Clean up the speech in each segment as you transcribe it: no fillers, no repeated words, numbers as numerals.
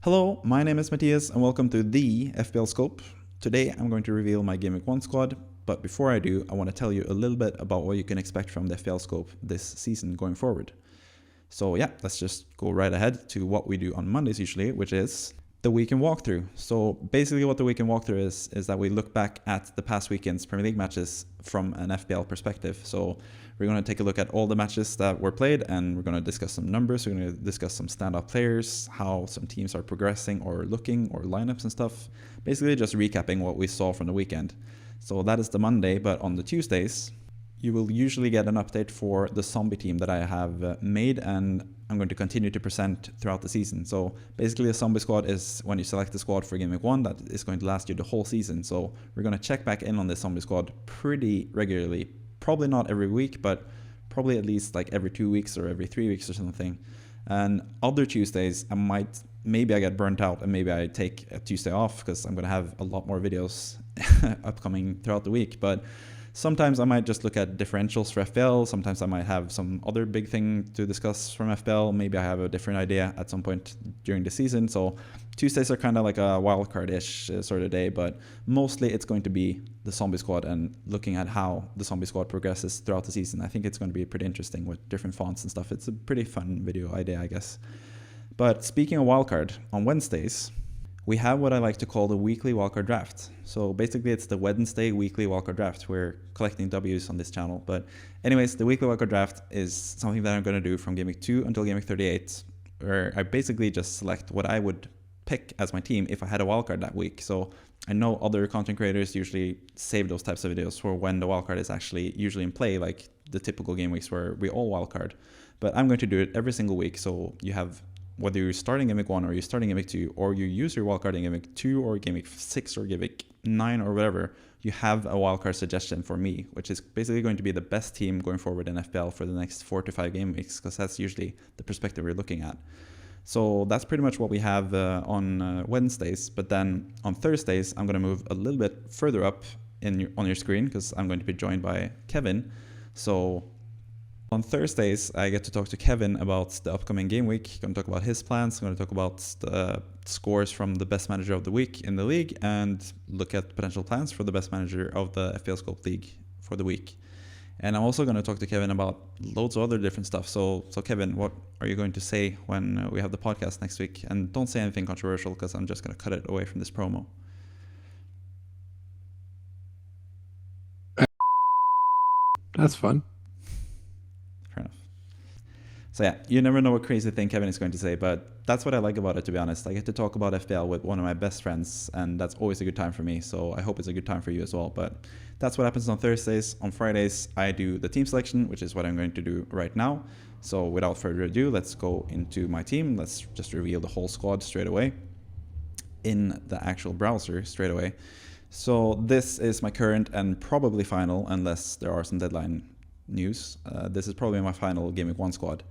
Hello, my name is Mathias and welcome to the FPL Scope. Today I'm going to reveal my GW1 squad, but before I do, I want to tell you a little bit about what you can expect from the FPL Scope this season going forward. So yeah, let's just go right ahead to what we do on Mondays usually, which is the weekend walkthrough. So basically what the weekend walkthrough is that we look back at the past weekend's Premier League matches from an FPL perspective. So we're going to take a look at all the matches that were played and we're going to discuss some numbers. We're going to discuss some standout players, how some teams are progressing or looking, or lineups and stuff. Basically just recapping what we saw from the weekend. So that is the Monday, but on the Tuesdays, you will usually get an update for the zombie team that I have made and I'm going to continue to present throughout the season. So basically a zombie squad is when you select the squad for Game Week 1 that is going to last you the whole season. So we're going to check back in on this zombie squad pretty regularly. Probably not every week, but probably at least like every 2 weeks or every 3 weeks or something. And other Tuesdays, maybe I get burnt out and maybe I take a Tuesday off because I'm going to have a lot more videos upcoming throughout the week. But sometimes I might just look at differentials for FPL. Sometimes I might have some other big thing to discuss from FPL. Maybe I have a different idea at some point during the season. So Tuesdays are kind of like a wildcard-ish sort of day, but mostly it's going to be the zombie squad and looking at how the zombie squad progresses throughout the season. I think it's going to be pretty interesting with different fonts and stuff. It's a pretty fun video idea, I guess. But speaking of wildcard, on Wednesdays, we have what I like to call the weekly wildcard draft. So basically it's the Wednesday weekly wildcard draft. We're collecting W's on this channel. But anyways, the weekly wildcard draft is something that I'm going to do from Game Week 2 until Game Week 38, where I basically just select what I would pick as my team if I had a wildcard that week. So I know other content creators usually save those types of videos for when the wildcard is actually usually in play, like the typical game weeks where we all wildcard. But I'm going to do it every single week. So you have, whether you're starting Game Week 1 or you're starting Game Week 2, or you use your wildcard in Game Week 2 or Game Week 6 or Game Week 9 or whatever, you have a wildcard suggestion for me, which is basically going to be the best team going forward in FPL for the next 4 to 5 game weeks, because that's usually the perspective we're looking at. So that's pretty much what we have on Wednesdays. But then on Thursdays, I'm going to move a little bit further up on your screen because I'm going to be joined by Kevin. So on Thursdays, I get to talk to Kevin about the upcoming game week. I'm going to talk about his plans. I'm going to talk about the scores from the best manager of the week in the league and look at potential plans for the best manager of the FPL Scope League for the week. And I'm also going to talk to Kevin about loads of other different stuff. So Kevin, what are you going to say when we have the podcast next week? And don't say anything controversial because I'm just going to cut it away from this promo. That's fun. Fair enough. So yeah, you never know what crazy thing Kevin is going to say, but that's what I like about it, to be honest. I get to talk about FPL with one of my best friends, and that's always a good time for me. So I hope it's a good time for you as well. But that's what happens on Thursdays. On Fridays, I do the team selection, which is what I'm going to do right now. So without further ado, let's go into my team. Let's just reveal the whole squad straight away in the actual browser straight away. So this is my current and probably final, unless there are some deadline news. This is probably my final Game Week 1 squad.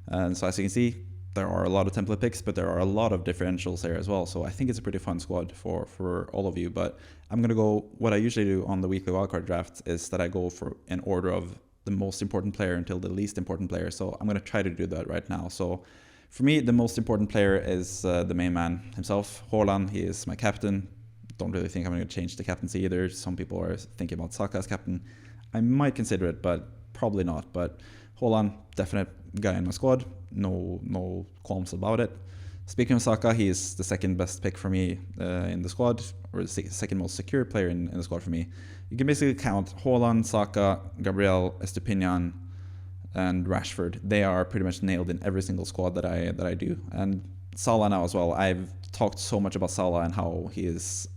And so as you can see, there are a lot of template picks, but there are a lot of differentials there as well. So I think it's a pretty fun squad for all of you. But I'm going to go, what I usually do on the weekly wildcard draft is that I go for an order of the most important player until the least important player. So I'm going to try to do that right now. So for me, the most important player is the main man himself, Haaland. He is my captain. Don't really think I'm going to change the captaincy either. Some people are thinking about Saka as captain. I might consider it, but probably not. But Haaland, definite guy in my squad. No qualms about it. Speaking of Saka, he is the second best pick for me in the squad, or the second most secure player in the squad for me. You can basically count Haaland, Saka, Gvardiol, Estupinian, and Rashford. They are pretty much nailed in every single squad that I do. And Salah now as well. I've talked so much about Salah and how he is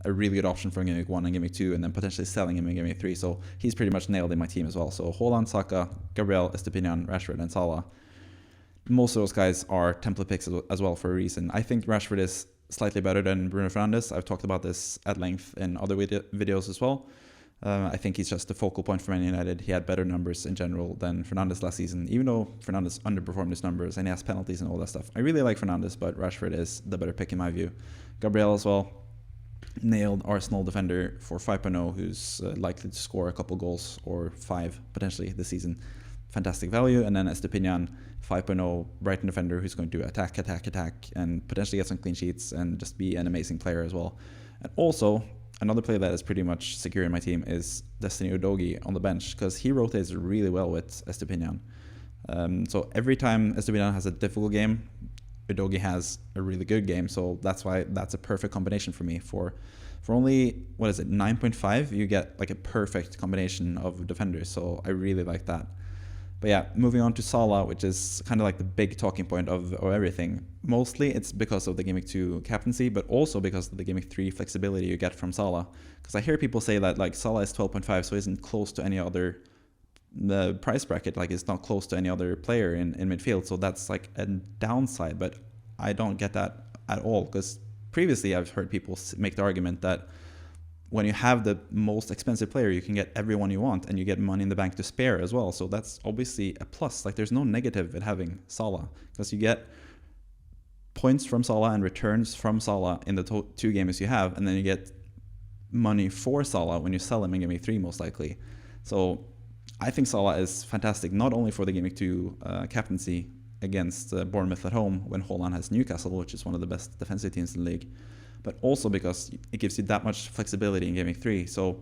a really good option for Game Week 1 and Game Week 2, and then potentially selling him in Game Week 3. So he's pretty much nailed in my team as well. So Haaland, Saka, Gvardiol, Estupinian, Rashford, and Salah. Most of those guys are template picks as well for a reason. I think Rashford is slightly better than Bruno Fernandes. I've talked about this at length in other videos as well. I think he's just the focal point for Man United. He had better numbers in general than Fernandes last season, even though Fernandes underperformed his numbers and he has penalties and all that stuff. I really like Fernandes, but Rashford is the better pick in my view. Gvardiol as well. Nailed Arsenal defender for 5.0 who's likely to score a couple goals or 5 potentially this season. fantastic value. And then Estepinian, 5.0 Brighton defender who's going to attack, and potentially get some clean sheets and just be an amazing player as well. And also, another player that is pretty much secure in my team is Destiny Udogie on the bench, because he rotates really well with Estepinian. So every time Estepinian has a difficult game, Udogie has a really good game. So that's why that's a perfect combination for me. For only, 9.5, you get like a perfect combination of defenders. So I really like that. But yeah, moving on to Salah, which is kind of like the big talking point of everything. Mostly it's because of the Game Week 2 captaincy, but also because of the Game Week 3 flexibility you get from Salah. Because I hear people say that like Salah is 12.5, so isn't close to any other, the price bracket, like it's not close to any other player in midfield. So that's like a downside, but I don't get that at all. Because previously I've heard people make the argument that when you have the most expensive player, you can get everyone you want and you get money in the bank to spare as well. So that's obviously a plus. Like there's no negative in having Salah, because you get points from Salah and returns from Salah in the 2 games you have, and then you get money for Salah when you sell him in Game Week 3 most likely. So I think Salah is fantastic, not only for the Game Week 2 captaincy against Bournemouth at home when Haaland has Newcastle, which is one of the best defensive teams in the league, but also because it gives you that much flexibility in Game Week 3. So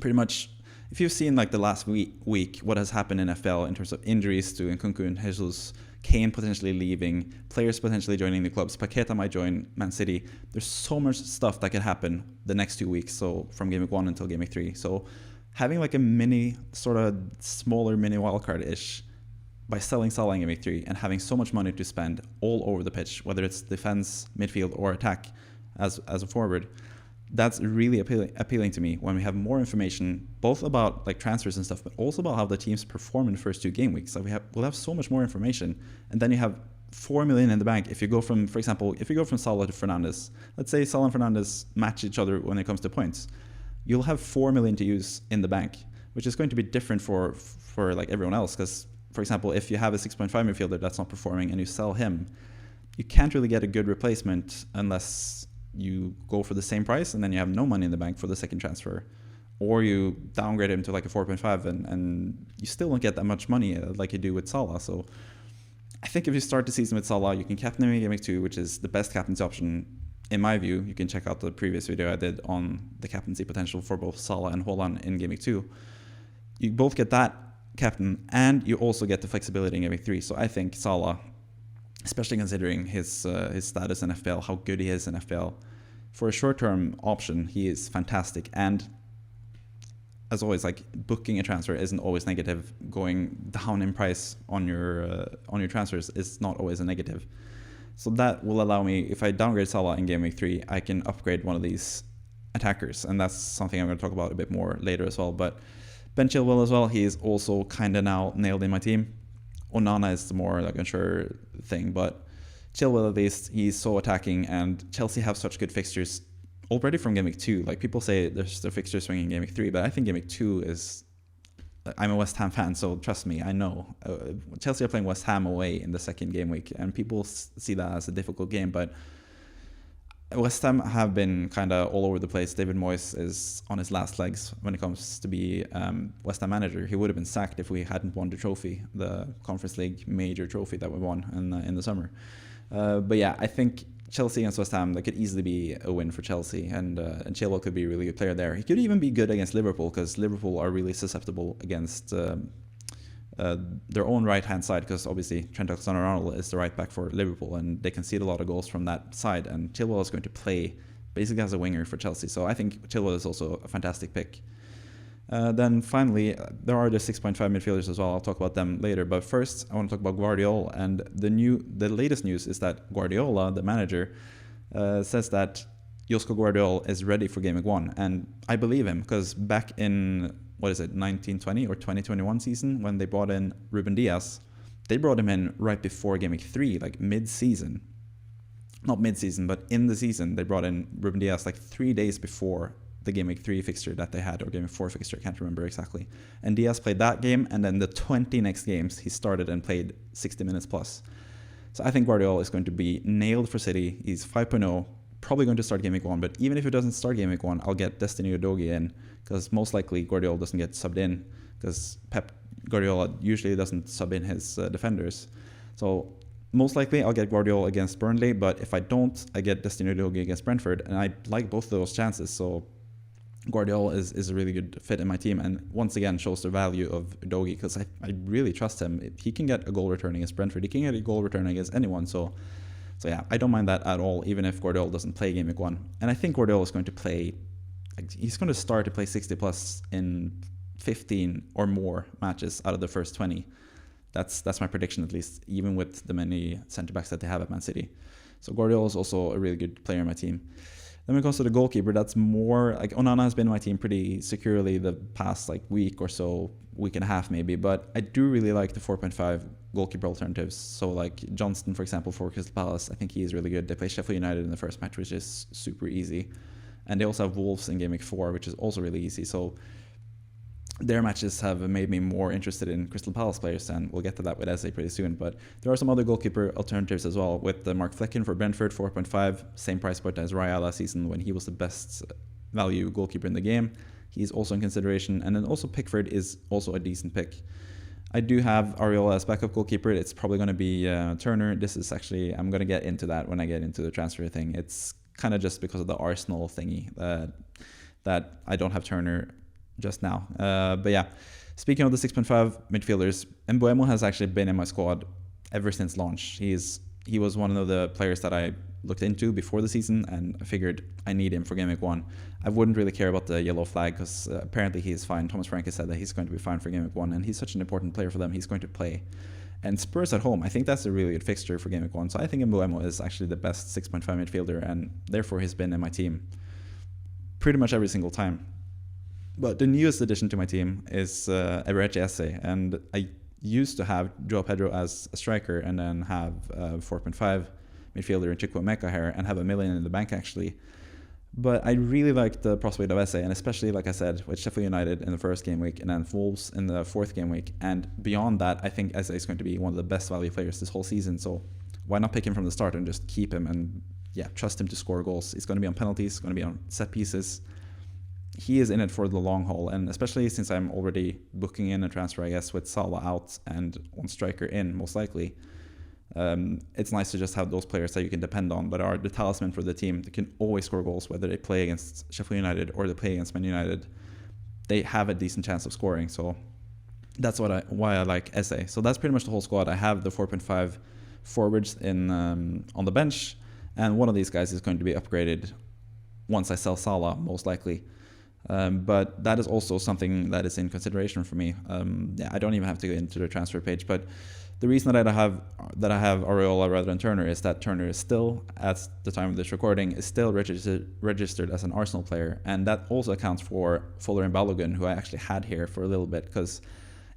pretty much, if you've seen like the last week what has happened in FPL in terms of injuries to Nkunku and Jesus, Kane potentially leaving, players potentially joining the clubs, Paqueta might join Man City. There's so much stuff that could happen the next 2 weeks, so from Game Week 1 until Game Week 3. So having like a mini, sort of smaller mini wildcard-ish by selling Salah in Game Week 3 and having so much money to spend all over the pitch, whether it's defense, midfield, or attack, as a forward, that's really appealing to me when we have more information, both about like transfers and stuff, but also about how the teams perform in the first 2 game weeks. So we'll have so much more information, and then you have 4 million in the bank. If you go from, for example, Salah to Fernandes, let's say Salah and Fernandes match each other when it comes to points, you'll have 4 million to use in the bank, which is going to be different for like everyone else. Because, for example, if you have a 6.5 midfielder that's not performing and you sell him, you can't really get a good replacement unless you go for the same price and then you have no money in the bank for the second transfer, or you downgrade him to like a 4.5 and you still don't get that much money like you do with Salah. So I think if you start the season with Salah, you can captain him in Game Week 2, which is the best captaincy option in my view. You can check out the previous video I did on the captaincy potential for both Salah and Haaland in Game Week 2. You both get that captain and you also get the flexibility in Game Week 3. So I think Salah, especially considering his status in FPL, how good he is in FPL, for a short-term option, he is fantastic. And as always, like booking a transfer isn't always negative. Going down in price on your transfers is not always a negative. So that will allow me, if I downgrade Salah in Game Week 3, I can upgrade one of these attackers, and that's something I'm going to talk about a bit more later as well. But Ben Chilwell as well, he is also kind of now nailed in my team. Onana is the more like unsure thing, but Chilwell at least, he's so attacking, and Chelsea have such good fixtures already from Game Week 2. Like people say there's the fixture swing in Game Week 3, but I think Game Week 2 is... I'm a West Ham fan, so trust me, I know. Chelsea are playing West Ham away in the second game week, and people see that as a difficult game, but West Ham have been kind of all over the place. David Moyes is on his last legs when it comes to be West Ham manager. He would have been sacked if we hadn't won the trophy, the Conference League major trophy that we won in the summer. But yeah, I think Chelsea against West Ham, that could easily be a win for Chelsea, and Chilwell could be a really good player there. He could even be good against Liverpool, because Liverpool are really susceptible against their own right-hand side, because obviously Trent Alexander-Arnold is the right back for Liverpool, and they concede a lot of goals from that side, and Chilwell is going to play basically as a winger for Chelsea. So I think Chilwell is also a fantastic pick. Then finally, there are the 6.5 midfielders as well. I'll talk about them later. But first, I want to talk about Gvardiol. And the latest news is that Guardiola, the manager, says that Josko Gvardiol is ready for Game Week 1. And I believe him, because back in, 1920 or 2021 season, when they brought in Ruben Diaz, they brought him in right before Game Week 3, like mid-season. Not mid-season, but in the season, they brought in Ruben Diaz like 3 days before the Game Week 3 fixture that they had, or Game Week 4 fixture, I can't remember exactly. And Diaz played that game, and then the 20 next games, he started and played 60 minutes plus. So I think Gvardiol is going to be nailed for City. He's 5.0, probably going to start Game Week 1, but even if he doesn't start Game Week 1, I'll get Destiny Udogie in, because most likely Gvardiol doesn't get subbed in, because Pep Gvardiol usually doesn't sub in his defenders. So most likely I'll get Gvardiol against Burnley, but if I don't, I get Destiny Udogie against Brentford, and I like both of those chances. So Gvardiol is a really good fit in my team, and once again shows the value of Udogie because I really trust him. He can get a goal return against Brentford. He can get a goal return against anyone. So yeah, I don't mind that at all, even if Gvardiol doesn't play Game Week 1. And I think Gvardiol is going to play, he's going to start to play 60 plus in 15 or more matches out of the first 20. That's my prediction, at least, even with the many centre-backs that they have at Man City. So Gvardiol is also a really good player in my team. Then when it comes to the goalkeeper, that's more like Onana has been in my team pretty securely the past week or so, week and a half maybe, but I do really like the 4.5 goalkeeper alternatives. So like Johnston, for example, for Crystal Palace, I think he is really good. They play Sheffield United in the first match, which is super easy. And they also have Wolves in Game Week 4, which is also really easy. So their matches have made me more interested in Crystal Palace players, and we'll get to that with Eze pretty soon. But there are some other goalkeeper alternatives as well, with Mark Flecken for Brentford, 4.5, same price point as Raya last season when he was the best value goalkeeper in the game. He's also in consideration, and then also Pickford is also a decent pick. I do have Areola as backup goalkeeper. It's probably going to be Turner. This is actually, I'm going to get into that when I get into the transfer thing. It's kind of just because of the Arsenal thingy that I don't have Turner just now. But yeah, speaking of the 6.5 midfielders, Mbeumo has actually been in my squad ever since launch. He was one of the players that I looked into before the season, and I figured I need him for Game Week 1. I wouldn't really care about the yellow flag because apparently he's fine. Thomas Frank has said that he's going to be fine for Game Week 1, and he's such an important player for them. He's going to play. And Spurs at home, I think that's a really good fixture for Game Week 1. So I think Mbeumo is actually the best 6.5 midfielder, and therefore he's been in my team pretty much every single time. But the newest addition to my team is Eberechi Esse, and I used to have Joao Pedro as a striker and then have 4.5 midfielder in Chukwuemeka here and have $1 million in the bank actually. But I really like the prospect of Esse, and especially, like I said, with Sheffield United in the first game week and then Wolves in the fourth game week. And beyond that, I think Esse is going to be one of the best value players this whole season. So why not pick him from the start and just keep him and trust him to score goals? He's going to be on penalties, he's going to be on set pieces. He is in it for the long haul, and especially since I'm already booking in a transfer, I guess, with Salah out and one striker in, most likely. It's nice to just have those players that you can depend on, that are the talisman for the team. They can always score goals, whether they play against Sheffield United or they play against Man United. They have a decent chance of scoring, so that's why I like Esse. So that's pretty much the whole squad. I have the 4.5 forwards in on the bench, and one of these guys is going to be upgraded once I sell Salah, most likely. But that is also something that is in consideration for me. I don't even have to go into the transfer page, but the reason that I have Areola rather than Turner is that Turner is still, at the time of this recording, is still registered as an Arsenal player, and that also accounts for Fuller and Balogun, who I actually had here for a little bit, because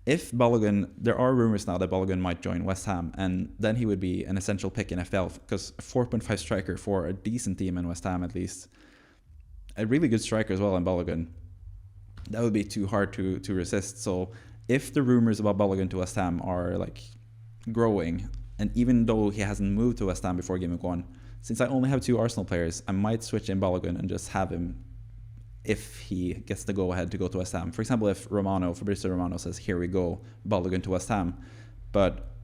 if Balogun, there are rumors now that Balogun might join West Ham, and then he would be an essential pick in FPL, because a 4.5 striker for a decent team in West Ham at least, a really good striker as well in Balogun, that would be too hard to resist. So if the rumors about Balogun to West Ham are growing, and even though he hasn't moved to West Ham before Game Week 1, since I only have 2 Arsenal players, I might switch in Balogun and just have him if he gets the go-ahead to go to West Ham. For example, if Fabrizio Romano says, here we go, Balogun to West Ham, but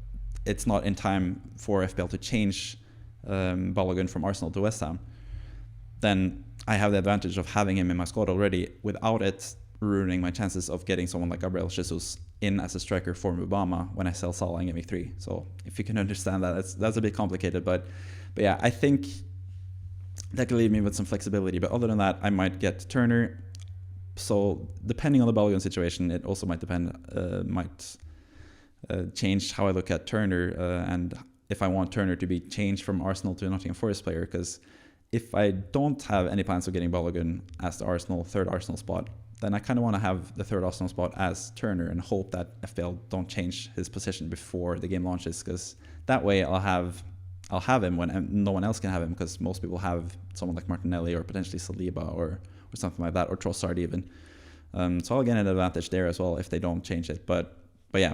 it's not in time for FPL to change Balogun from Arsenal to West Ham, then I have the advantage of having him in my squad already without it ruining my chances of getting someone like Gabriel Jesus in as a striker for Mubama when I sell Salah in Game Week 3. So if you can understand that, that's a bit complicated, but yeah, I think that could leave me with some flexibility. But other than that, I might get Turner. So depending on the Balogun situation, it also might change how I look at Turner, and if I want Turner to be changed from Arsenal to a Nottingham Forest player, because if I don't have any plans of getting Balogun as the third Arsenal spot, then I kind of want to have the third Arsenal spot as Turner and hope that FPL don't change his position before the game launches, because that way I'll have him when no one else can have him, because most people have someone like Martinelli or potentially Saliba or something like that, or Trossard even. So I'll get an advantage there as well if they don't change it. But yeah,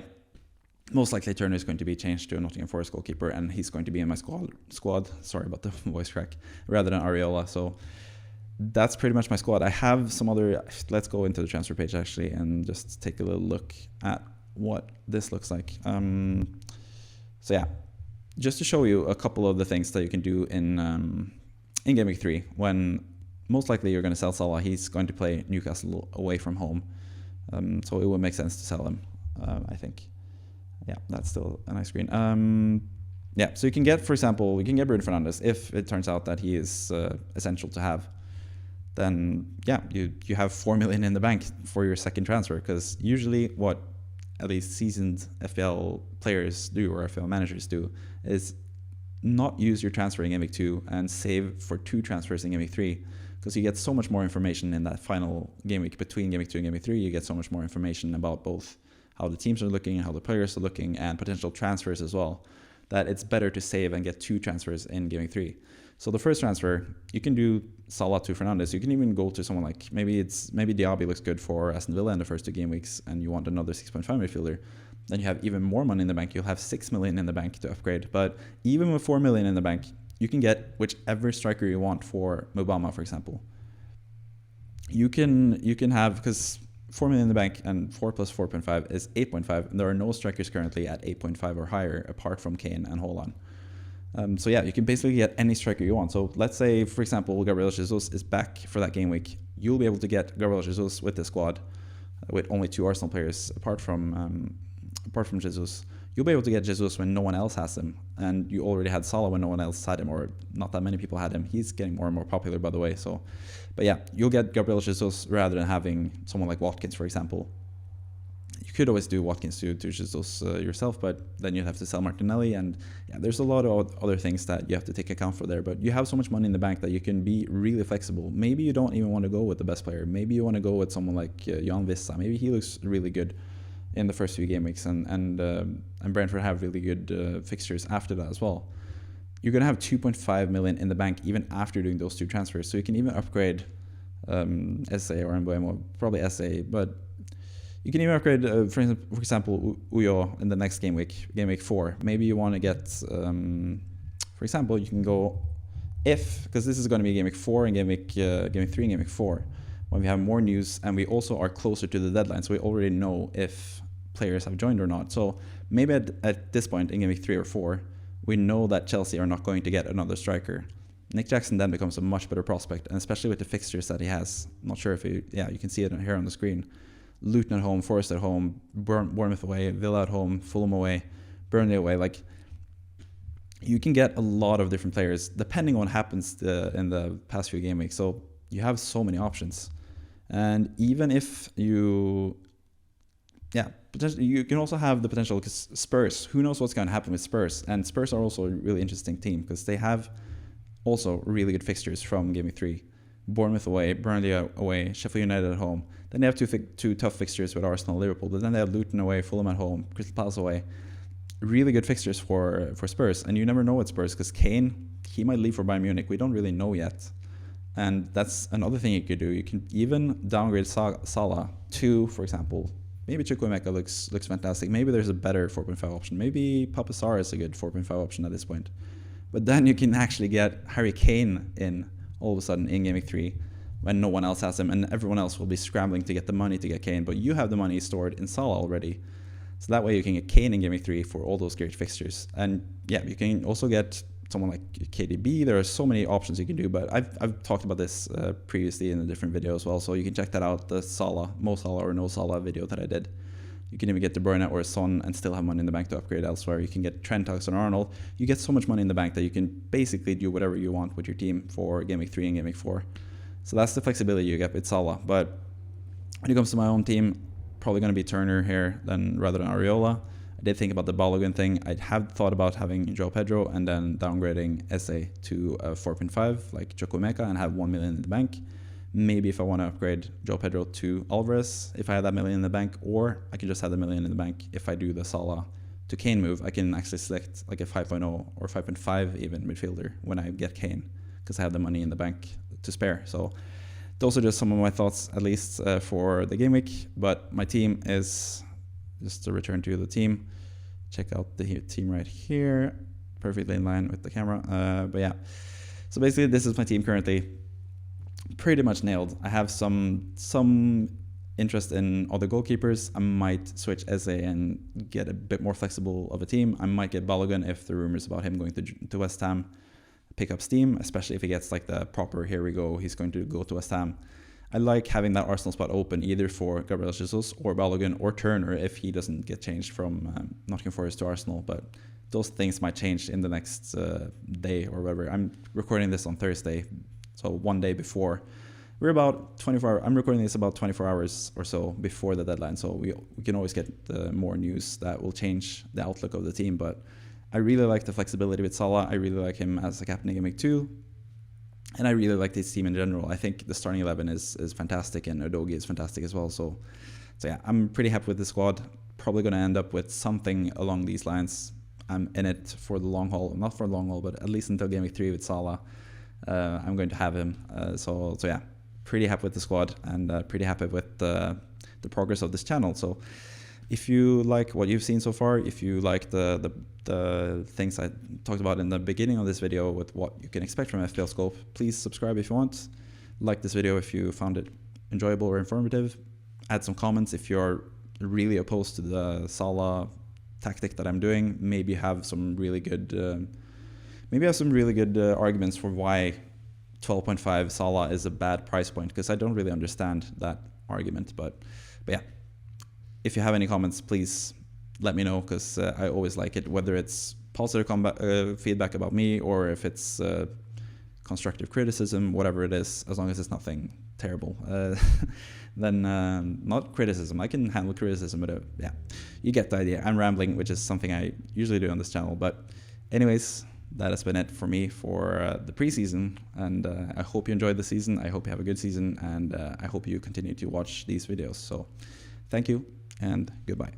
most likely Turner is going to be changed to a Nottingham Forest goalkeeper, and he's going to be in my squad. Sorry about the voice crack, rather than Areola. So that's pretty much my squad. I have some other. Let's go into the transfer page actually and just take a little look at what this looks like. So yeah, just to show you a couple of the things that you can do in Game Week 3, when most likely you're going to sell Salah. He's going to play Newcastle away from home, so it would make sense to sell him, I think. Yeah, that's still a nice screen. Yeah, so you can get, for example, you can get Bruno Fernandes if it turns out that he is essential to have. Then yeah, you have 4 million in the bank for your second transfer, because usually what at least seasoned FPL players do, or FPL managers do, is not use your transfer in Game Week 2 and save for 2 transfers in Game Week 3, because you get so much more information in that final game week between Game Week 2 and Game Week 3. You get so much more information about both how the teams are looking, how the players are looking, and potential transfers as well, that it's better to save and get 2 transfers in Game Week 3. So the first transfer, you can do Salah to Fernandes. You can even go to someone like, maybe Diaby looks good for Aston Villa in the first 2 game weeks, and you want another 6.5 midfielder. Then you have even more money in the bank. You'll have 6 million in the bank to upgrade. But even with 4 million in the bank, you can get whichever striker you want for Mubama, for example. You can have, because 4 million in the bank and 4 plus 4.5 is 8.5, and there are no strikers currently at 8.5 or higher apart from Kane and Haaland. So yeah, you can basically get any striker you want. So let's say, for example, Gabriel Jesus is back for that game week. You'll be able to get Gabriel Jesus with the squad, with only 2 Arsenal players apart from Jesus. You'll be able to get Jesus when no one else has him, and you already had Salah when no one else had him, or not that many people had him. He's getting more and more popular, by the way. So, but yeah, you'll get Gabriel Jesus rather than having someone like Watkins, for example. You could always do Watkins to Jesus yourself, but then you'd have to sell Martinelli, and yeah, there's a lot of other things that you have to take account for there. But you have so much money in the bank that you can be really flexible. Maybe you don't even want to go with the best player. Maybe you want to go with someone like Jan Vissa. Maybe he looks really good in the first few game weeks, and Brentford have really good fixtures after that as well. You're gonna have 2.5 million in the bank even after doing those 2 transfers. So you can even upgrade SA or Mbuemo, probably SA, but you can even upgrade, for example, Uyo in the next game week 4. Maybe you want to get, for example, you can go because this is going to be game week 4 and game week 3 and game week 4, when we have more news and we also are closer to the deadline, so we already know if players have joined or not. So maybe at this point in game week 3 or 4, we know that Chelsea are not going to get another striker. Nick Jackson then becomes a much better prospect, and especially with the fixtures that he has. I'm not sure if you can see it here on the screen. Luton at home, Forest at home, Bournemouth away, Villa at home, Fulham away, Burnley away. Like, you can get a lot of different players depending on what happens in the past few game weeks. So you have so many options. And even if potentially you can also have the potential, because Spurs, who knows what's going to happen with Spurs? And Spurs are also a really interesting team because they have also really good fixtures from game week 3. Bournemouth away, Burnley away, Sheffield United at home. Then they have two tough fixtures with Arsenal, Liverpool. But then they have Luton away, Fulham at home, Crystal Palace away. Really good fixtures for Spurs. And you never know with Spurs, because Kane, he might leave for Bayern Munich. We don't really know yet. And that's another thing you could do. You can even downgrade Salah to, for example, maybe Chukwuemeka looks fantastic. Maybe there's a better 4.5 option. Maybe Papa Sarr is a good 4.5 option at this point. But then you can actually get Harry Kane in all of a sudden in game week 3 when no one else has him, and everyone else will be scrambling to get the money to get Kane, but you have the money stored in Salah already. So that way you can get Kane in game week 3 for all those great fixtures. And yeah, you can also get someone like KDB. There are so many options you can do, but I've talked about this previously in a different video as well, so you can check that out, the Mo Salah or no Salah video that I did. You can even get De Bruyne or Son and still have money in the bank to upgrade elsewhere. You can get Trent, Alexander-Arnold. You get so much money in the bank that you can basically do whatever you want with your team for game week 3 and game week 4. So that's the flexibility you get with Salah. But when it comes to my own team, probably going to be Turner here rather than Areola. I did think about the Balogun thing. I have thought about having Joe Pedro and then downgrading SA to 4.5 like Chukwuemeka and have 1 million in the bank. Maybe if I want to upgrade Joe Pedro to Alvarez, if I have that million in the bank, or I can just have the million in the bank. If I do the Salah to Kane move, I can actually select like a 5.0 or 5.5 even midfielder when I get Kane, because I have the money in the bank to spare. So those are just some of my thoughts, at least for the game week. But my team is, just to return to the team, check out the team right here, perfectly in line with the camera. But yeah, so basically this is my team currently. Pretty much nailed. I have some interest in other goalkeepers, I might switch Eze and get a bit more flexible of a team. I might get Balogun if the rumors about him going to West Ham pick up steam, especially if he gets like the proper, here we go, he's going to go to West Ham. I like having that Arsenal spot open either for Gabriel Jesus or Balogun or Turner if he doesn't get changed from Nottingham Forest to Arsenal. But those things might change in the next day or whatever. I'm recording this on Thursday, so one day before. We're about 24 hours. I'm recording this about 24 hours or so before the deadline, so we can always get more news that will change the outlook of the team. But I really like the flexibility with Salah. I really like him as a captain in Game Week 2. And I really like this team in general. I think the starting 11 is fantastic, and Udogie is fantastic as well. So yeah, I'm pretty happy with the squad. Probably going to end up with something along these lines. I'm in it for the long haul. Not for the long haul, but at least until Game Week 3 with Salah. I'm going to have him. So yeah, pretty happy with the squad, and pretty happy with the progress of this channel. So if you like what you've seen so far, if you like the things I talked about in the beginning of this video with what you can expect from FPL Scope, please subscribe if you want. Like this video if you found it enjoyable or informative. Add some comments if you're really opposed to the Salah tactic that I'm doing. Maybe have some really good arguments for why 12.5 Salah is a bad price point, because I don't really understand that argument. But yeah, if you have any comments, please let me know, because I always like it, whether it's positive feedback about me or if it's constructive criticism, whatever it is, as long as it's nothing terrible. Then not criticism. I can handle criticism, but yeah, you get the idea. I'm rambling, which is something I usually do on this channel. But anyways, that has been it for me for the preseason, and I hope you enjoyed the season. I hope you have a good season, and I hope you continue to watch these videos. So thank you and goodbye.